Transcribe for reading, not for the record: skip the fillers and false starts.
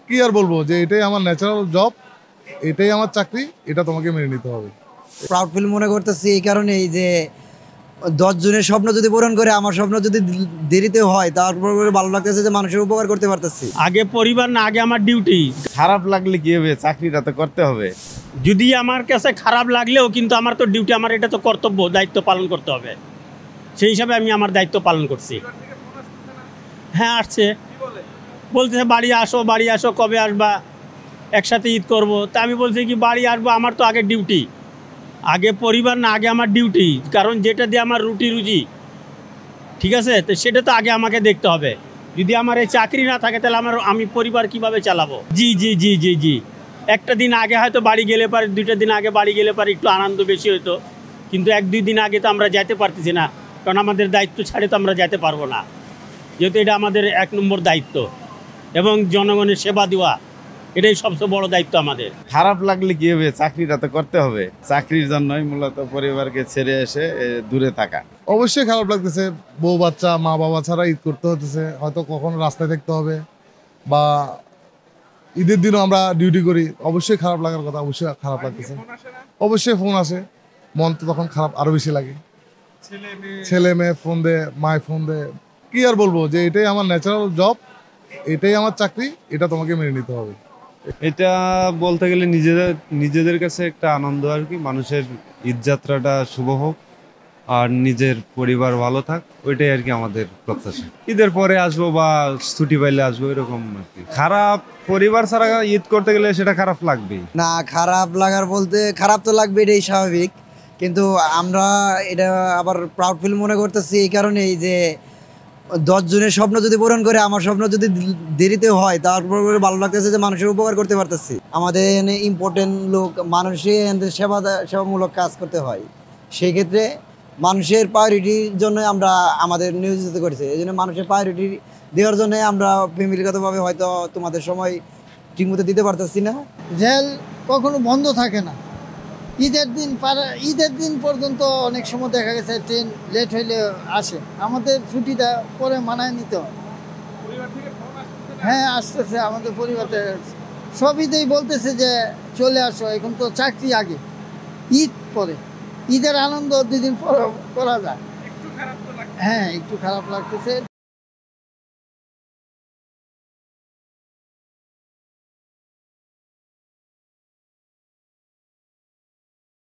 কি আর বলবো যে এটাই আমার ন্যাচারাল জব, এটাই আমার চাকরি, এটা তোমাকে মেনে নিতে হবে। প্রাউড ফিল মনে করতেছি এই কারণেই যে 10 জনের স্বপ্ন যদি পূরণ করে আমার স্বপ্ন যদি দেরিতে হয় তারপর ভালো লাগতেছে যে মানুষের উপকার করতে পারতেছি। আগে পরিবার না, আগে আমার ডিউটি। খারাপ লাগলে কি হবে, চাকরিটা তো করতে হবে। যদি আমার কাছে খারাপ লাগলেও কিন্তু আমার তো ডিউটি, আমার এটা তো কর্তব্য, দায়িত্ব পালন করতে হবে। সেই হিসাবে আমি আমার দায়িত্ব পালন করছি। হ্যাঁ, আসছে, বলতেছে বাড়ি আসো, কবে আসবা, একসাথে ঈদ করব। তা আমি বলছি কি বাড়ি আসবো, আমার তো আগে ডিউটি। আগে পরিবার না, আগে আমার ডিউটি। কারণ যেটা দিয়ে আমার রুজি, ঠিক আছে, তো সেটা তো আগে আমাকে দেখতে হবে। যদি আমার এই চাকরি না থাকে তাহলে আমি পরিবার কিভাবে চালাবো? জি জি জি জি জি একটা দিন আগে হয়তো বাড়ি গেলে পারে, 2টা দিন আগে বাড়ি গেলে পারে একটু আনন্দ বেশি হতো। কিন্তু 1-2 দিন আগে তো আমরা যেতে পারতেছি না, কারণ আমাদের দায়িত্ব ছাড়ে তো আমরা যেতে পারবো না, যেহেতু এটা আমাদের 1 নম্বর দায়িত্ব। এবং জনগণের সেবা দেওয়া, এটাই সবচেয়ে বড় দায়িত্ব আমাদের। খারাপ লাগলে কি হবে, চাকরিটা তো করতে হবে। চাকরির জন্যই মূলত পরিবারকে ছেড়ে এসে দূরে থাকা। অবশ্যই খারাপ লাগতেছে, বউ বাচ্চা মা বাবা ছাড়া ঈদ করতে হতেছে, হয়তো কখনো রাস্তায় থাকতে হবে, বা ঈদের দিনও আমরা ডিউটি করি। অবশ্যই খারাপ লাগার কথা, অবশ্যই খারাপ লাগতেছে। অবশ্যই ফোন আসে, মন তো তখন খারাপ আরো বেশি লাগে। ছেলে মেয়ে ফোন দে, মায় ফোন দে। কি আর বলবো যে এটাই আমার ন্যাচারাল জব, এটাই আমার চাকরি, এটা তোমাকে মেনে নিতে হবে। এটা বলতে গেলে নিজেদের কাছে একটা আনন্দ আর কি, মানুষের ঈদ যাত্রাটা শুভ হোক আর নিজের পরিবার ভালো থাক, ওইটাই আর কি আমাদের প্রত্যাশা। ঈদের পরে আসবো বা ছুটি পাইলে আসবো, এরকম আর কি। খারাপ, পরিবার ছাড়া ঈদ করতে গেলে সেটা খারাপ লাগবেই। না, খারাপ লাগার বলতে খারাপ তো লাগবে, এটাই স্বাভাবিক। কিন্তু আমরা এটা আবার প্রাউড ফিল মনে করতেছি এই কারণেই যে 10 জনের স্বপ্ন যদি পূরণ করে আমার স্বপ্ন যদি দেরিতে হয় তারপর ভালো লাগতেছে যে মানুষের উপকার করতে পারতেছি। আমাদের ইম্পর্টেন্ট লোক, মানুষের সেবামূলক কাজ করতে হয়। সেই ক্ষেত্রে মানুষের প্রায়োরিটির জন্য আমরা আমাদের নিয়োজিত করেছি। এই জন্য মানুষের প্রায়োরিটি দেওয়ার জন্য আমরা ফ্যামিলিগতভাবে হয়তো তোমাদের সময় ঠিকমতো দিতে পারতেছি না। রেল কখনো বন্ধ থাকে না। ঈদের দিন পর্যন্ত অনেক সময় দেখা গেছে ট্রেন লেট হইলে আসে, আমাদের ছুটিটা পরে মানায় নিতে হয়। হ্যাঁ, আসতেছে আমাদের পরিবারে সব ঈদেই বলতেছে যে চলে আসো, এখন তো চাকরি আগে, ঈদ পরে। ঈদের আনন্দ 2 দিন পর করা যায়। হ্যাঁ, একটু খারাপ লাগতেছে।